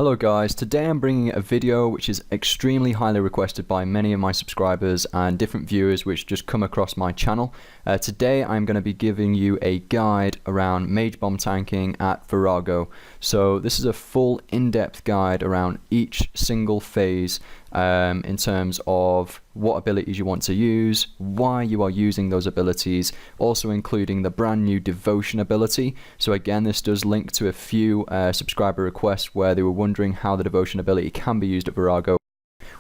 Hello guys, today I'm bringing a video which is extremely highly requested by many of my subscribers and different viewers which just come across my channel. Today I'm going to be giving you a guide around mage bomb tanking at Vorago. So this is a full in-depth guide around each single phase in terms of what abilities you want to use, why you are using those abilities, also including the brand new devotion ability. So again, this does link to a few subscriber requests where they were wondering how the devotion ability can be used at Vorago.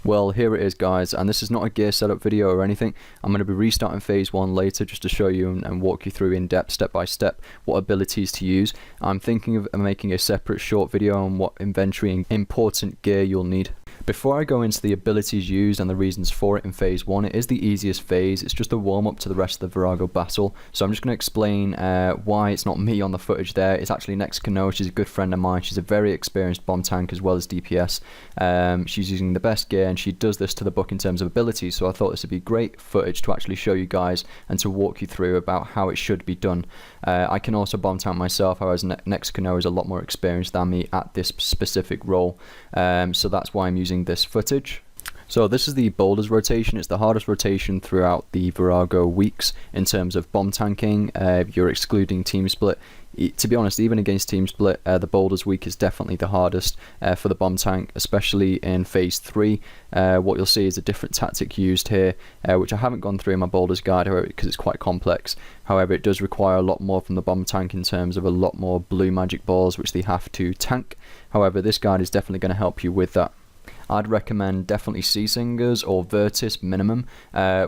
Well, here it is guys, and this is not a gear setup video or anything. I'm going to be restarting phase 1 later just to show you and walk you through in depth, step by step, what abilities to use. I'm thinking of making a separate short video on what inventory and important gear you'll need. Before I go into the abilities used and the reasons for it in phase 1, it is the easiest phase. It's just a warm up to the rest of the Vorago battle. So I'm just going to explain why it's not me on the footage there. It's actually Nexkano. She's a good friend of mine. She's a very experienced bomb tank as well as DPS. She's using the best gear and she does this to the book in terms of abilities. So I thought this would be great footage to actually show you guys and to walk you through about how it should be done. I can also bomb tank myself, however Nexkano is a lot more experienced than me at this specific role. So that's why I'm using this footage. So this is the Boulder's rotation. It's the hardest rotation throughout the Vorago weeks in terms of bomb tanking. You're excluding team split. To be honest, even against team split, the Boulder's week is definitely the hardest for the bomb tank, especially in phase 3. What you'll see is a different tactic used here, which I haven't gone through in my Boulder's guide, however, because it's quite complex. However, it does require a lot more from the bomb tank in terms of a lot more blue magic balls which they have to tank. However, this guide is definitely going to help you with that. I'd recommend definitely Sea Singers or Virtus minimum,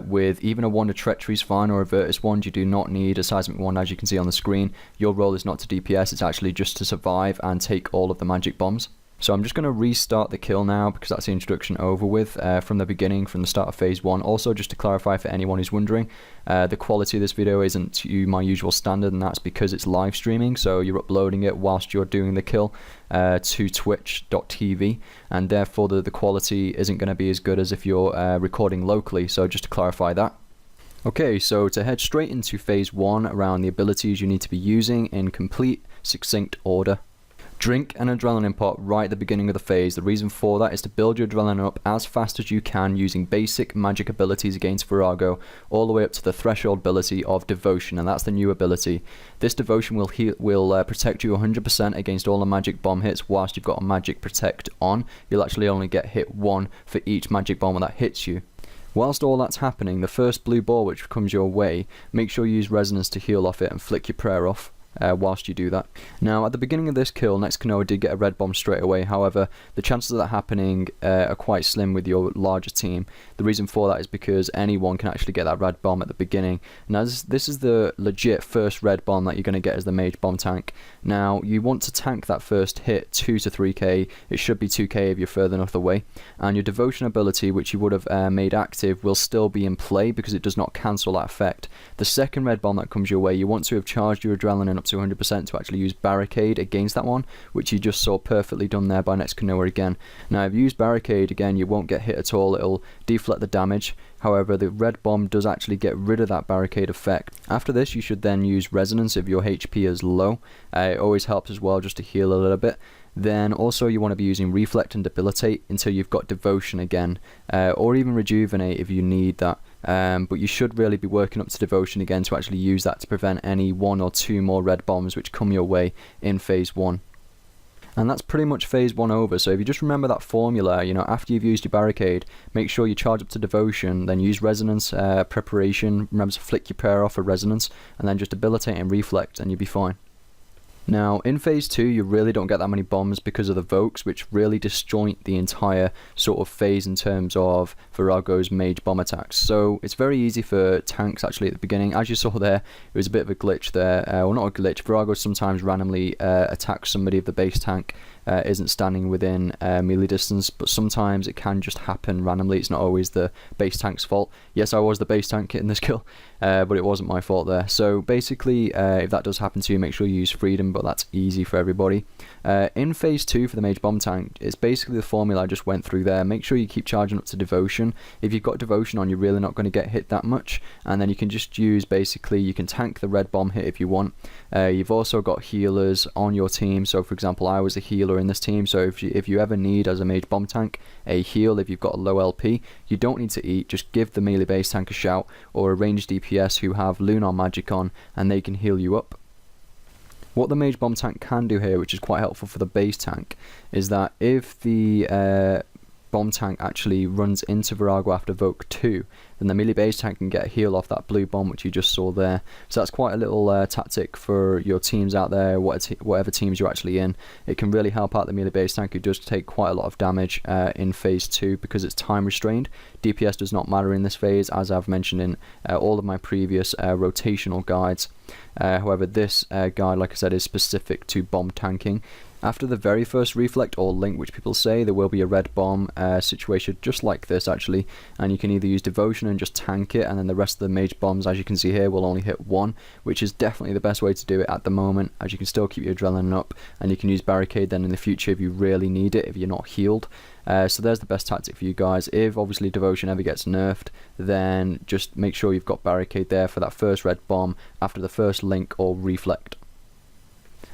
with even a wand of treachery is fine, or a Virtus wand. You do not need a seismic wand, as you can see on the screen. Your role is not to DPS, it's actually just to survive and take all of the magic bombs. So I'm just going to restart the kill now because that's the introduction over with from the beginning, from the start of phase 1. Also, just to clarify for anyone who's wondering, the quality of this video isn't to my usual standard, and that's because it's live streaming, so you're uploading it whilst you're doing the kill to twitch.tv, and therefore the quality isn't going to be as good as if you're recording locally, so just to clarify that. Okay, so to head straight into phase 1 around the abilities you need to be using in complete, succinct order. Drink an adrenaline pot right at the beginning of the phase. The reason for that is to build your adrenaline up as fast as you can using basic magic abilities against Vorago, all the way up to the threshold ability of Devotion, and that's the new ability. This Devotion will protect you 100% against all the magic bomb hits whilst you've got a magic protect on. You'll actually only get hit 1 for each magic bomb that hits you. Whilst all that's happening, the first blue ball which comes your way, make sure you use Resonance to heal off it and flick your prayer off. Whilst you do that. Now, at the beginning of this kill, Nexkano did get a red bomb straight away. However, the chances of that happening are quite slim with your larger team. The reason for that is because anyone can actually get that red bomb at the beginning. Now, this is the legit first red bomb that you're going to get as the mage bomb tank. Now, you want to tank that first hit 2 to 3k. It should be 2k if you're further enough away. And your devotion ability, which you would have made active, will still be in play because it does not cancel that effect. The second red bomb that comes your way, you want to have charged your adrenaline up to 100% to actually use Barricade against that one, which you just saw perfectly done there by Nexkano again. Now, if you use Barricade again, you won't get hit at all. It'll deflect the damage. However, the red bomb does actually get rid of that Barricade effect. After this, you should then use Resonance if your HP is low. It always helps as well just to heal a little bit. Then also you want to be using Reflect and Debilitate until you've got Devotion again, or even Rejuvenate if you need that. But you should really be working up to Devotion again to actually use that to prevent any 1 or 2 more red bombs which come your way in phase 1. And that's pretty much phase 1 over. So if you just remember that formula, you know, after you've used your Barricade, make sure you charge up to Devotion, then use Resonance, Preparation, remember to flick your prayer off for Resonance, and then just Debilitate and Reflect and you'll be fine. Now, in phase 2, you really don't get that many bombs because of the Vokes, which really disjoint the entire sort of phase in terms of Vorago's mage bomb attacks. So it's very easy for tanks actually at the beginning. As you saw there, it was a bit of a glitch there. Well, not a glitch. Vorago sometimes randomly attacks somebody if the base tank isn't standing within melee distance, but sometimes it can just happen randomly. It's not always the base tank's fault. Yes, I was the base tank in this kill, but it wasn't my fault there. So basically, if that does happen to you, make sure you use Freedom, but that's easy for everybody. In phase 2 for the mage bomb tank, it's basically the formula I just went through there. Make sure you keep charging up to Devotion. If you've got Devotion on, you're really not going to get hit that much, and then you can just use, basically, you can tank the red bomb hit if you want. You've also got healers on your team, so for example, I was a healer healer in this team, so if you ever need, as a mage bomb tank, a heal if you've got a low LP, you don't need to eat, just give the melee base tank a shout, or a ranged DPS who have Lunar Magic on, and they can heal you up. What the mage bomb tank can do here, which is quite helpful for the base tank, is that if the bomb tank actually runs into Vorago after Voke 2, then the melee base tank can get a heal off that blue bomb which you just saw there. So that's quite a little tactic for your teams out there, whatever teams you're actually in. It can really help out the melee base tank who does take quite a lot of damage in phase 2 because it's time restrained. DPS does not matter in this phase, as I've mentioned in all of my previous rotational guides. However, this guide, like I said, is specific to bomb tanking. After the very first reflect or link, which people say, there will be a red bomb situation just like this actually, and you can either use devotion and just tank it, and then the rest of the mage bombs, as you can see here, will only hit 1, which is definitely the best way to do it at the moment, as you can still keep your adrenaline up, and you can use barricade then in the future if you really need it, if you're not healed. So there's the best tactic for you guys. If obviously devotion ever gets nerfed, then just make sure you've got barricade there for that first red bomb after the first link or reflect.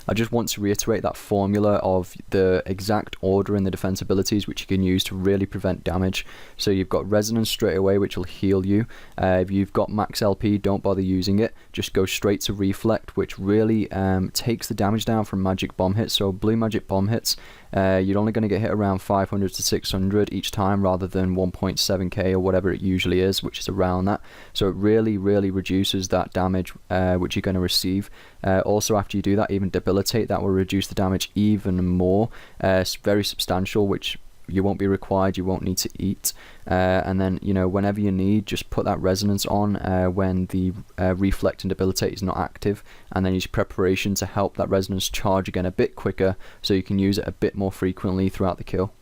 I just want to reiterate that formula of the exact order in the defense abilities which you can use to really prevent damage. So you've got resonance straight away, which will heal you. If you've got max LP, don't bother using it, just go straight to reflect, which really takes the damage down from magic bomb hits. So blue magic bomb hits, you're only going to get hit around 500 to 600 each time rather than 1.7k or whatever it usually is, which is around that. So it really reduces that damage which you're going to receive. Also, after you do that, even debilitate, that will reduce the damage even more. It's very substantial, which you won't be required, you won't need to eat. And then, you know, whenever you need, just put that resonance on when the reflect and debilitate is not active, and then use preparation to help that resonance charge again a bit quicker so you can use it a bit more frequently throughout the kill.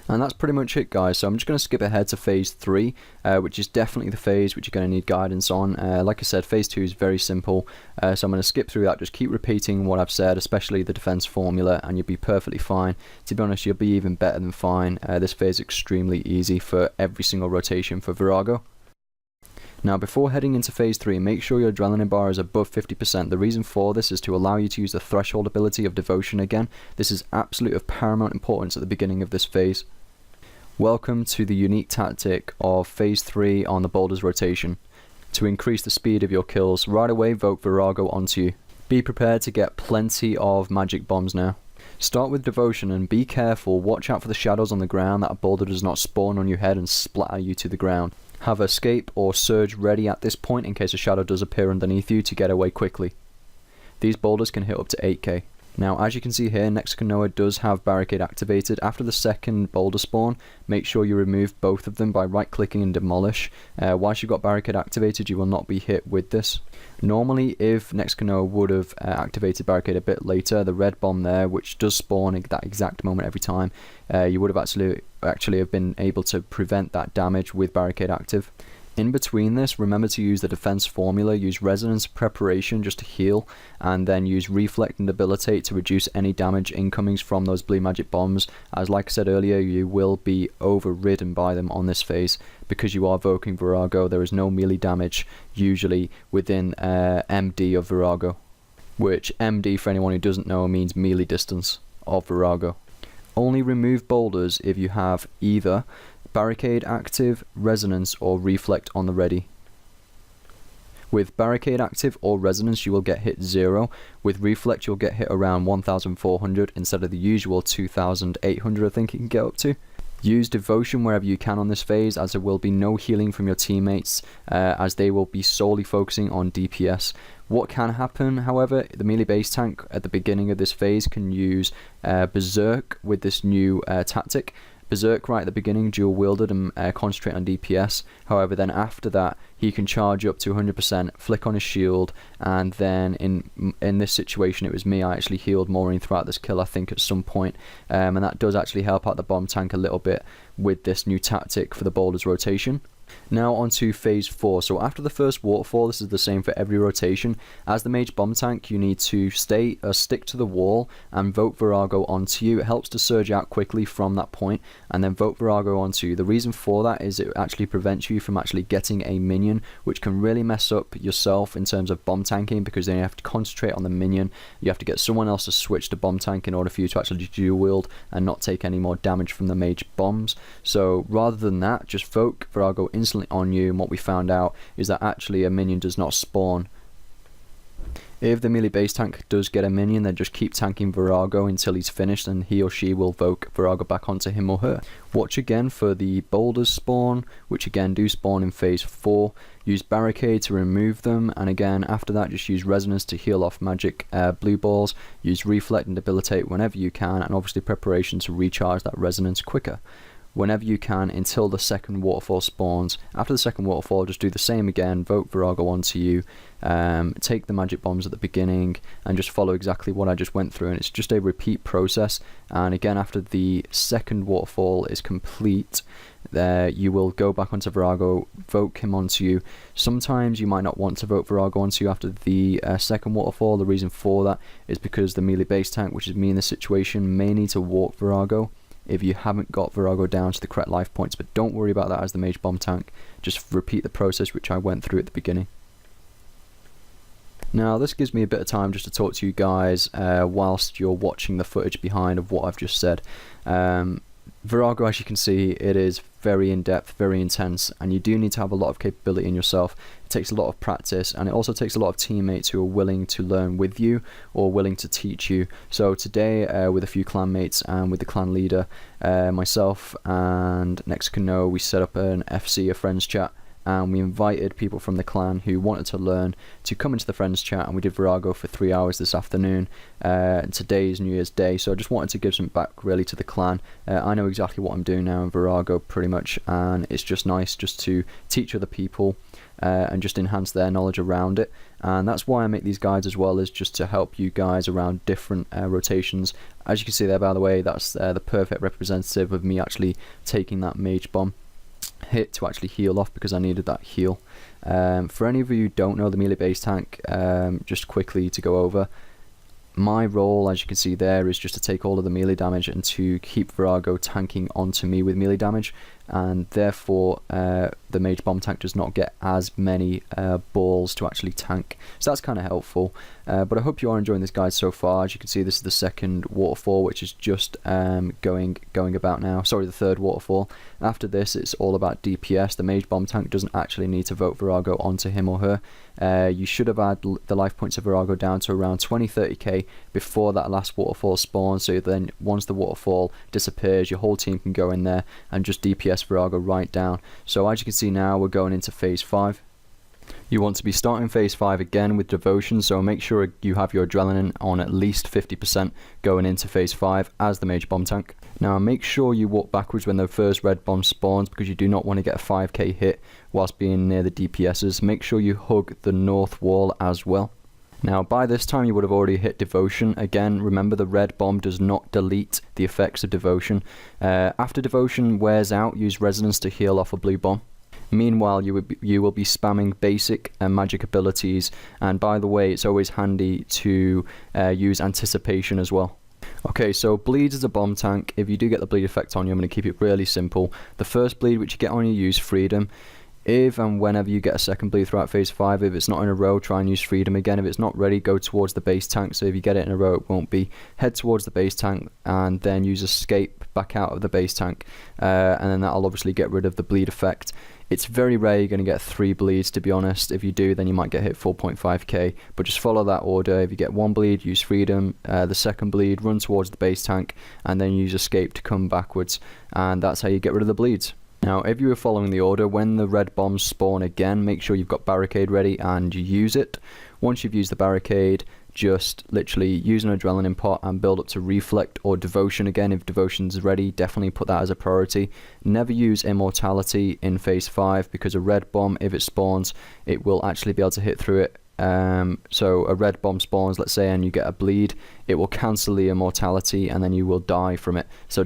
And that's pretty much it, guys. So I'm just going to skip ahead to phase 3, which is definitely the phase which you're going to need guidance on. Like I said, phase 2 is very simple, so I'm going to skip through that. Just keep repeating what I've said, especially the defense formula, and you'll be perfectly fine. To be honest, you'll be even better than fine. This phase is extremely easy for every single rotation for Vorago. Now, before heading into phase 3, make sure your adrenaline bar is above 50%. The reason for this is to allow you to use the threshold ability of devotion again. This is absolute of paramount importance at the beginning of this phase. Welcome to the unique tactic of phase 3 on the Boulder's rotation. To increase the speed of your kills, right away Voke Vorago onto you. Be prepared to get plenty of magic bombs now. Start with devotion and be careful, watch out for the shadows on the ground, that a boulder does not spawn on your head and splatter you to the ground. Have escape or surge ready at this point in case a shadow does appear underneath you to get away quickly. These boulders can hit up to 8k. Now, as you can see here, Nextkanoa does have barricade activated. After the second boulder spawn, make sure you remove both of them by right clicking and demolish. Whilst you've got barricade activated, you will not be hit with this. Normally, if Nextkanoa would have activated barricade a bit later, the red bomb there, which does spawn at that exact moment every time, you would have actually have been able to prevent that damage with barricade active. In between this, remember to use the defense formula, use resonance preparation just to heal, and then use reflect and debilitate to reduce any damage incomings from those blue magic bombs, as like I said earlier, you will be overridden by them on this phase. Because you are Voking Vorago, there is no melee damage usually within MD of Vorago, which MD, for anyone who doesn't know, means melee distance of Vorago. Only remove boulders if you have either barricade active, resonance, or reflect on the ready. With barricade active or resonance, you will get hit 0. With reflect, you'll get hit around 1400 instead of the usual 2800 I think you can get up to. Use devotion wherever you can on this phase, as there will be no healing from your teammates, as they will be solely focusing on DPS. What can happen, however, the melee base tank at the beginning of this phase can use Berserk with this new tactic. Berserk right at the beginning, dual wielded and concentrate on DPS. However, then after that, he can charge up to 100%, flick on his shield, and then in this situation, it was me. I actually healed Maureen throughout this kill, I think, at some point, and that does actually help out the bomb tank a little bit with this new tactic for the Boulder's rotation. Now onto phase 4. So after the first waterfall, this is the same for every rotation. As the mage bomb tank, you need to stick to the wall and vote Vorago onto you. It helps to surge out quickly from that point and then vote Vorago onto you. The reason for that is it actually prevents you from actually getting a minion, which can really mess up yourself in terms of bomb tanking, because then you have to concentrate on the minion. You have to get someone else to switch to bomb tank in order for you to actually dual wield and not take any more damage from the mage bombs. So rather than that, just vote Vorago instantly on you, and what we found out is that actually a minion does not spawn. If the melee base tank does get a minion, then just keep tanking Vorago until he's finished, and he or she will vote Vorago back onto him or her. Watch again for the boulders spawn, which again do spawn in phase 4. Use barricade to remove them, and again after that just use resonance to heal off magic blue balls. Use reflect and debilitate whenever you can, and obviously preparation to recharge that resonance quicker whenever you can until the second waterfall spawns. After the second waterfall, just do the same again, vote Vorago onto you, take the magic bombs at the beginning, and just follow exactly what I just went through, and it's just a repeat process. And again, after the second waterfall is complete, you will go back onto Vorago, vote him onto you. Sometimes you might not want to vote Vorago onto you after the second waterfall. The reason for that is because the melee base tank, which is me in this situation, may need to walk Vorago if you haven't got Vorago down to the correct life points, but don't worry about that as the mage bomb tank. Just repeat the process which I went through at the beginning. Now this gives me a bit of time just to talk to you guys whilst you're watching the footage behind of what I've just said. Vorago, as you can see, it is very in-depth, very intense, and you do need to have a lot of capability in yourself. It takes a lot of practice, and it also takes a lot of teammates who are willing to learn with you or willing to teach you. So today, with a few clan mates and with the clan leader, myself and Nexicano, we set up an FC, a friends chat, and we invited people from the clan who wanted to learn to come into the friends chat, and we did Vorago for 3 hours this afternoon. Today is New Year's Day, so I just wanted to give some back really to the clan. I know exactly what I'm doing now in Vorago pretty much, and it's just nice just to teach other people and just enhance their knowledge around it. And that's why I make these guides as well, is just to help you guys around different rotations. As you can see there, by the way, that's the perfect representative of me actually taking that mage bomb hit to actually heal off, because I needed that heal. For any of you who don't know the melee base tank, just quickly to go over, my role, as you can see there, is just to take all of the melee damage and to keep Vorago tanking onto me with melee damage, and therefore the mage bomb tank does not get as many balls to actually tank. So that's kind of helpful. But I hope you are enjoying this guide so far. As you can see, this is the second waterfall, which is just going about now. Sorry, the third waterfall. After this, it's all about DPS. The mage bomb tank doesn't actually need to vote Vorago onto him or her. You should have had the life points of Vorago down to around 20-30k before that last waterfall spawns, so then once the waterfall disappears, your whole team can go in there and just DPS Vorago right down. So as you can see now, we're going into phase 5. You want to be starting phase 5 again with devotion, so make sure you have your adrenaline on at least 50% going into phase 5 as the mage bomb tank. Now make sure you walk backwards when the first red bomb spawns, because you do not want to get a 5k hit whilst being near the DPSs. Make sure you hug the north wall as well. Now by this time you would have already hit devotion. Again, remember the red bomb does not delete the effects of devotion. After devotion wears out, use resonance to heal off a blue bomb. Meanwhile, you will be spamming basic and magic abilities, and by the way, it's always handy to use anticipation as well. Okay, so bleeds is a bomb tank. If you do get the bleed effect on you, I'm going to keep it really simple. The first bleed which you get on you, use freedom. If and whenever you get a second bleed throughout phase 5, if it's not in a row, try and use freedom again. If it's not ready, go towards the base tank. So if you get it in a row, it won't be. Head towards the base tank and then use escape back out of the base tank, and then that'll obviously get rid of the bleed effect. It's very rare you're going to get 3 bleeds, to be honest. If you do, then you might get hit 4.5k, but just follow that order. If you get 1 bleed, use freedom. The second bleed, run towards the base tank, and then use escape to come backwards, and that's how you get rid of the bleeds. Now, if you were following the order, when the red bombs spawn again, make sure you've got barricade ready and use it. Once you've used the barricade, just literally use an adrenaline pot and build up to reflect or devotion again. If devotion's ready, definitely put that as a priority. Never use immortality in phase 5, because a red bomb, if it spawns, it will actually be able to hit through it So a red bomb spawns, let's say, and you get a bleed, it will cancel the immortality and then you will die from it. So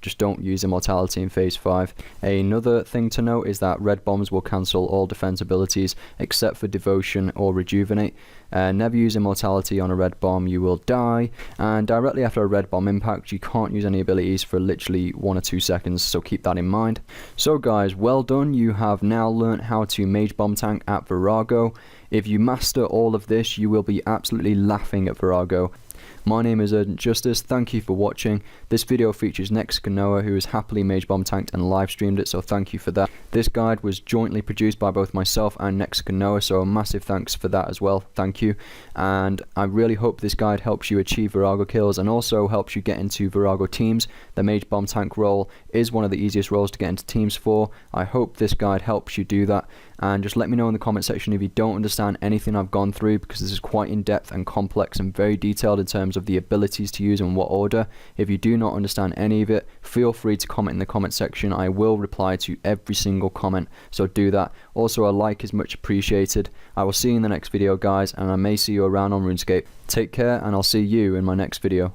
just don't use immortality in phase 5. Another thing to note is that red bombs will cancel all defense abilities except for devotion or rejuvenate. Never use immortality on a red bomb, you will die, and directly after a red bomb impact you can't use any abilities for literally 1 or 2 seconds, so keep that in mind. So guys, well done, you have now learnt how to mage bomb tank at Vorago. If you master all of this, you will be absolutely laughing at Vorago. My name is Urgent Justice, thank you for watching. This video features Nexkanoa, who has happily mage bomb tanked and live streamed it, so thank you for that. This guide was jointly produced by both myself and Nexkanoa, so a massive thanks for that as well, thank you. And I really hope this guide helps you achieve Vorago kills and also helps you get into Vorago teams. The mage bomb tank role is one of the easiest roles to get into teams for. I hope this guide helps you do that, and just let me know in the comment section if you don't understand anything I've gone through, because this is quite in-depth and complex and very detailed in terms of the abilities to use and what order. If you do not understand any of it, feel free to comment in the comment section. I will reply to every single comment, so do that. Also, a like is much appreciated. I will see you in the next video, guys, and I may see you around on RuneScape. Take care, and I'll see you in my next video.